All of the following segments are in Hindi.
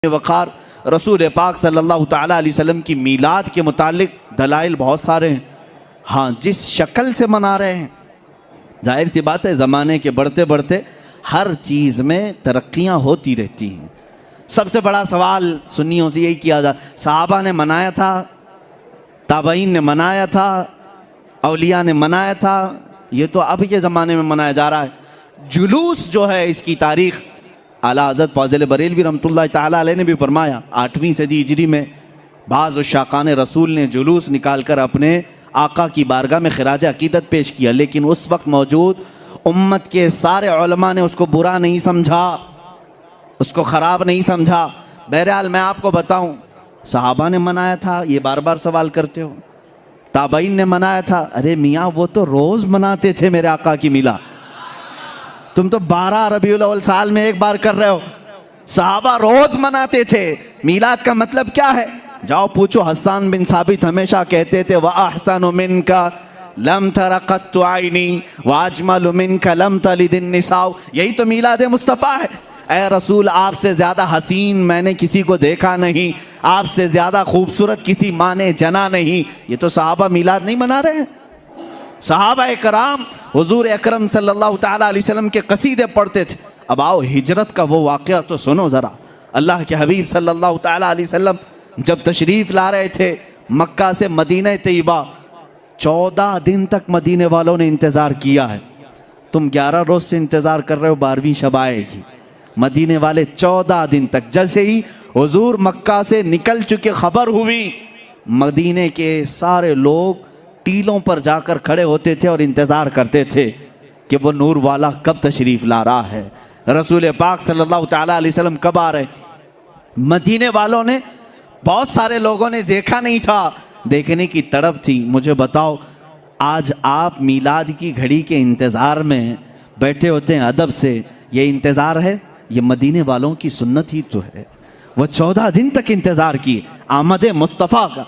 वक़ार रसूल पाक सल्लल्लाहु ताला अलैहि वसल्लम की मीलाद के मुतालिक दलाइल बहुत सारे हैं। हाँ, जिस शक्ल से मना रहे हैं, जाहिर सी बात है ज़माने के बढ़ते बढ़ते हर चीज़ में तरक्कियाँ होती रहती हैं। सबसे बड़ा सवाल सुन्नियों से यही किया जा, सहाबा ने मनाया था, ताबईन ने मनाया था, औलिया ने मनाया था, ये तो अब के ज़माने में मनाया जा रहा है। जुलूस जो है इसकी तारीख़ आला हज़रत फ़ाज़िल बरेलवी रहमतुल्लाह ताला अलैह ने भी फरमाया। 8वीं सदी हिजरी में बाज़ उशाक़ान रसूल ने जुलूस निकाल कर अपने आका की बारगाह में खिराज अक़ीदत पेश किया, लेकिन उस वक्त मौजूद उम्मत के सारे उलमा ने उसको बुरा नहीं समझा, उसको ख़राब नहीं समझा। बहरहाल मैं आपको बताऊं, सहाबा ने मनाया था, ये बार बार सवाल करते हो। ताबईन ने मनाया था, अरे मियाँ वो तो रोज़ मनाते थे मेरे आका की मिला, तुम तो 12 रबीउल अव्वल साल में एक बार कर रहे हो। सहाबा रोज मनाते थे। मीलाद का मतलब क्या है? जाओ पूछो, हसन बिन साबित हमेशा कहते थे, व अहसनु मिनका लम तरा कत्तु आइनी व अजमलु मिनका लम तलिदिन निसाउ। यही तो मीलाद मुस्तफ़ा है। ऐ रसूल, आपसे ज़्यादा हसीन मैंने किसी को देखा नहीं, आपसे ज़्यादा खूबसूरत किसी माँ ने जना नहीं। ये तो सहाबा मीलाद नहीं मना रहे हैं। सहाबा कराम हुजूर अकरम सल्लल्लाहु ताला अलैहि वसल्लम के कसीदे पढ़ते थे। अब आओ हिजरत का वो वाक़या तो सुनो ज़रा। अल्लाह के हबीब सल्लल्लाहु ताला अलैहि वसल्लम जब तशरीफ़ ला रहे थे मक्का से मदीना तैयबा, 14 दिन तक मदीने वालों ने इंतज़ार किया है। तुम 11 रोज़ से इंतज़ार कर रहे हो, 12वीं शब आएगी। मदीने वाले 14 दिन तक, जैसे ही हुजूर मक्का से निकल चुके खबर हुई, मदीने के सारे लोग टीलों पर जाकर खड़े होते थे और इंतज़ार करते थे कि वो नूर वाला कब तशरीफ़ ला रहा है, रसूल पाक सल्लल्लाहु ताला अलैहि वसल्लम कब आ रहे। मदीने वालों ने, बहुत सारे लोगों ने देखा नहीं था, देखने की तड़प थी। मुझे बताओ, आज आप मीलाद की घड़ी के इंतज़ार में बैठे होते हैं अदब से, ये इंतज़ार है? ये मदीने वालों की सुन्नत ही तो है। वो 14 दिन तक इंतज़ार किए आमद मुस्तफ़ा का।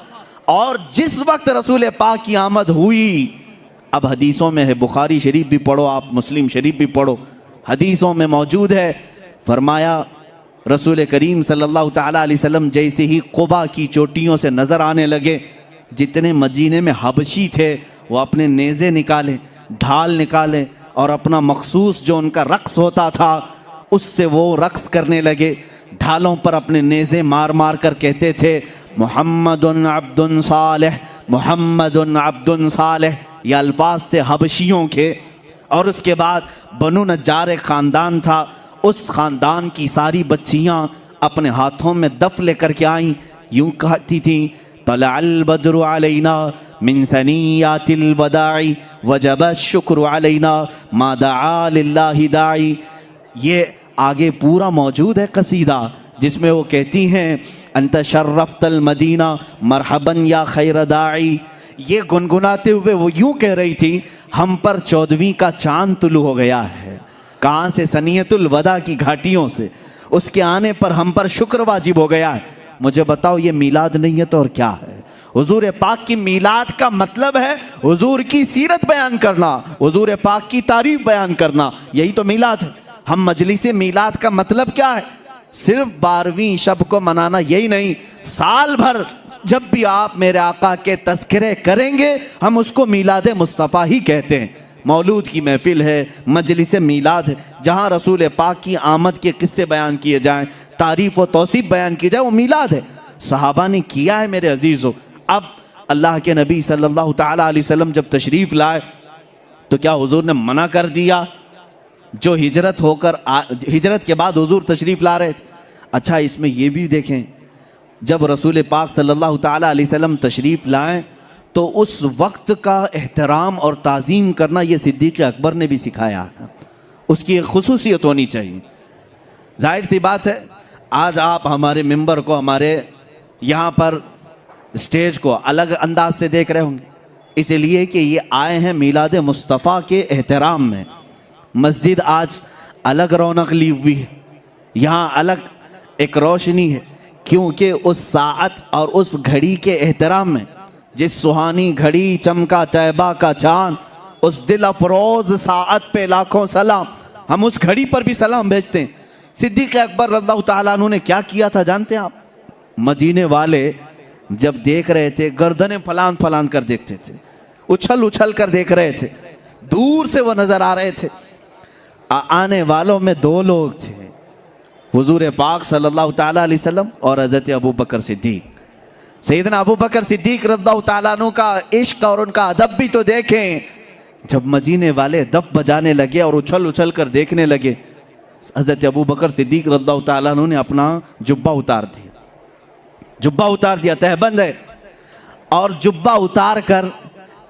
और जिस वक्त रसूल पाक की आमद हुई, अब हदीसों में है, बुखारी शरीफ भी पढ़ो आप, मुस्लिम शरीफ भी पढ़ो, हदीसों में मौजूद है, फरमाया रसूल करीम सल्लल्लाहु ताला अलैहि वसल्लम जैसे ही क़ुबा की चोटियों से नज़र आने लगे, जितने मदीने में हबशी थे वो अपने नेज़े निकाले, ढाल निकाले और अपना मखसूस जो उनका रक़्स होता था उससे वो रक़्स करने लगे। ढालों पर अपने नेज़े मार मार कर कहते थे, मुहम्मदुन अब्दुन सालेह, मुहम्मदुन अब्दुन सालेह। ये अल्फाज थे हबशियों के। और उसके बाद बनु नज्जार एक ख़ानदान था, उस ख़ानदान की सारी बच्चियाँ अपने हाथों में दफ लेकर के आईं, यूँ कहती थी, तलअल बद्रु अलैना मिन सनियातिल वदाई वजब शुक्र अलैना मा दआ लिल्लाहि दाई। ये आगे पूरा मौजूद है कसीदा, जिसमें वो कहती हैं, अंत शर्रफ्तल मदीना मरहबन या खैर दाई। ये गुनगुनाते हुए वो यूँ कह रही थी, हम पर 14वीं का चांद तुलू हो गया है। कहाँ से? सनियतुल वदा की घाटियों से। उसके आने पर हम पर शुक्र वाजिब हो गया है। मुझे बताओ, ये मीलाद नहीं है तो और क्या है? हुजूर पाक की मीलाद का मतलब है हुजूर की सीरत बयान करना, हुजूर पाक की तारीफ बयान करना, यही तो मीलाद है। हम मजलिस मीलाद का मतलब क्या है? सिर्फ 12वीं शब को मनाना, यही नहीं, साल भर जब भी आप मेरे आका के तज़किरे करेंगे हम उसको मीलाद मुस्तफ़ा ही कहते हैं। मौलूद की महफिल है, मजलिस मीलाद है, जहाँ रसूल पाक की आमद के किस्से बयान किए जाएँ, तारीफ़ व तौसीफ़ बयान की जाए, वो मीलाद है। सहाबा ने किया है मेरे अजीज़ों। अब अल्लाह के नबी सल्लल्लाहु ताला अलैहि वसल्लम जब तशरीफ़ लाए तो क्या हुजूर ने मना कर दिया? जो हिजरत होकर हिजरत के बाद हुजूर तशरीफ़ ला रहे थे। अच्छा, इसमें ये भी देखें, जब रसूल पाक सल्लल्लाहु ताला अलैहि वसल्लम तशरीफ़ लाएँ तो उस वक्त का एहतराम और ताज़ीम करना ये सिद्दीक़ अकबर ने भी सिखाया है। उसकी एक खुसूसियत होनी चाहिए। जाहिर सी बात है, आज आप हमारे मिंबर को, हमारे यहाँ पर स्टेज को अलग अंदाज से देख रहे होंगे, इसलिए कि ये आए हैं मीलाद मुस्तफ़ा के एहतराम में। मस्जिद आज अलग रौनक ली हुई है, यहाँ अलग एक रोशनी है, क्योंकि उस साअत और उस घड़ी के एहतराम में, जिस सुहानी घड़ी चमका तैबा का चांद, उस दिल अफरोज़ साअत पे लाखों सलाम। हम उस घड़ी पर भी सलाम भेजते हैं। सिद्दीक़ अकबर रज़ियल्लाहु ताला अन्हु ने क्या किया था जानते हैं आप? मदीने वाले जब देख रहे थे गर्दनें फलान फलान कर देखते थे, उछल उछल कर देख रहे थे, दूर से वो नजर आ रहे थे। आने वालों में दो लोग थे, हुजूर पाक सल्लल्लाहु ताला अलैहि वसल्लम और हज़रत अबू बकर सिद्दीक। सैयदना अबू बकर सिद्दीक रज़ियल्लाहु ताला अन्हु का इश्क और उनका अदब भी तो देखें। जब मदीने वाले दब बजाने लगे और उछल उछल कर देखने लगे, हज़रत अबू बकर सिद्दीक रज़ियल्लाहु ताला अन्हु ने अपना जुब्बा उतार दिया, जुब्बा उतार दिया, तहबंद है, और जुब्बा उतार कर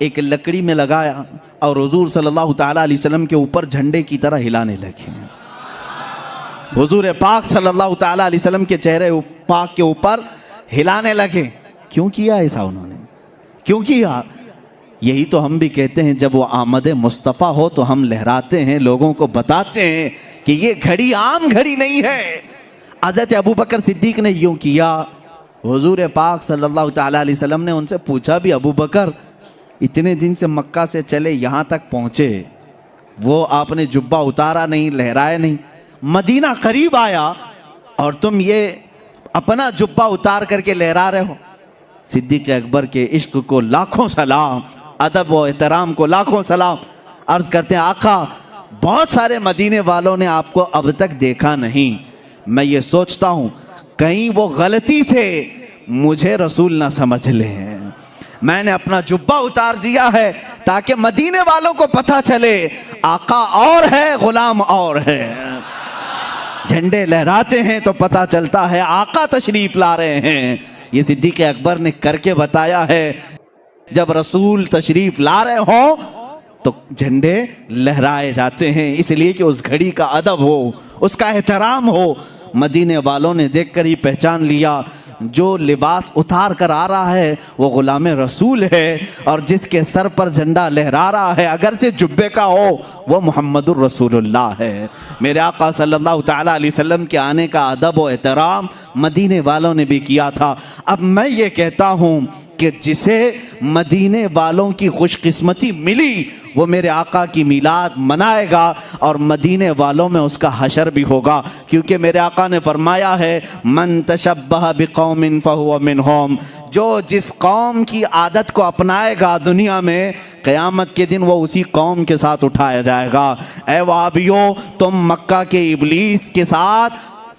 एक लकड़ी में लगाया और हुजूर सल्लल्लाहु ताला अलैहि वसल्लम के ऊपर झंडे की तरह हिलाने लगे। हुजूर पाक सल्लल्लाहु ताला अलैहि वसल्लम के चेहरे पाक के ऊपर हिलाने लगे। क्यों किया ऐसा उन्होंने? क्यों किया? यही तो हम भी कहते हैं, जब वो आमद मुस्तफ़ा हो तो हम लहराते हैं, लोगों को बताते हैं कि ये घड़ी आम घड़ी नहीं है। हज़रत अबू बकर सिद्दीक ने यूँ किया। हुजूर पाक सल्लल्लाहु ताला अलैहि वसल्लम ने उनसे पूछा भी, अबू बकर इतने दिन से मक्का से चले यहाँ तक पहुँचे, वो आपने जुब्बा उतारा नहीं, लहराया नहीं, मदीना करीब आया और तुम ये अपना जुब्बा उतार करके लहरा रहे हो। सिद्दीक़ अकबर के इश्क को लाखों सलाम, अदब व एहतराम को लाखों सलाम। अर्ज़ करते हैं, आका बहुत सारे मदीने वालों ने आपको अब तक देखा नहीं, मैं ये सोचता हूँ कहीं वो गलती से मुझे रसूल ना समझ लें। मैंने अपना जुब्बा उतार दिया है ताकि मदीने वालों को पता चले आका और है, गुलाम और है। झंडे लहराते हैं तो पता चलता है आका तशरीफ ला रहे हैं। ये सिद्दीक़ अकबर ने करके बताया है। जब रसूल तशरीफ ला रहे हो तो झंडे लहराए जाते हैं, इसलिए कि उस घड़ी का अदब हो, उसका एहतराम हो। मदीने वालों ने देखकर ही पहचान लिया, जो लिबास उतार कर आ रहा है वो गुलाम रसूल है, और जिसके सर पर झंडा लहरा रहा है अगर से जुब्बे का हो वो मुहम्मदुर रसूलुल्लाह है। मेरे आका सल्लल्लाहु ताला अलैहि वसल्लम के आने का अदब और एहतराम मदीने वालों ने भी किया था। अब मैं ये कहता हूँ कि जिसे मदीने वालों की खुशकिस्मती मिली वो मेरे आका की मीलाद मनाएगा और मदीने वालों में उसका हशर भी होगा, क्योंकि मेरे आका ने फरमाया है, मन तशब्बह बिकौमिन फहुव मिनहुम, जो जिस कौम की आदत को अपनाएगा दुनिया में, क़यामत के दिन वो उसी कौम के साथ उठाया जाएगा। ऐ वहाबियो, तुम मक्का के इबलीस के साथ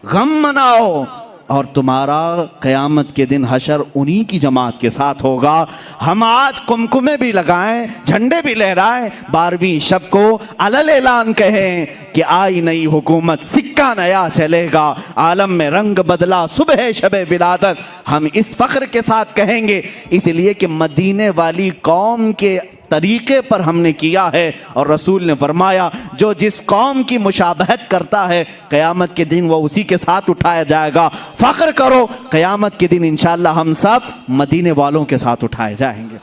गम मनाओ और तुम्हारा क़यामत के दिन हशर उन्हीं की जमात के साथ होगा। हम आज कुमकुमे भी लगाएं, झंडे भी लहराएं, 12वीं शब को अलल ऐलान कहें कि आई नई हुकूमत, सिक्का नया चलेगा, आलम में रंग बदला, सुबह शबे विलादत, हम इस फ़ख्र के साथ कहेंगे, इसलिए कि मदीने वाली कौम के तरीके पर हमने किया है। और रसूल ने फरमाया, जो जिस कौम की मुशाबहत करता है क़यामत के दिन वो उसी के साथ उठाया जाएगा। फ़ख्र करो, क़यामत के दिन इंशाअल्लाह हम सब मदीने वालों के साथ उठाए जाएंगे।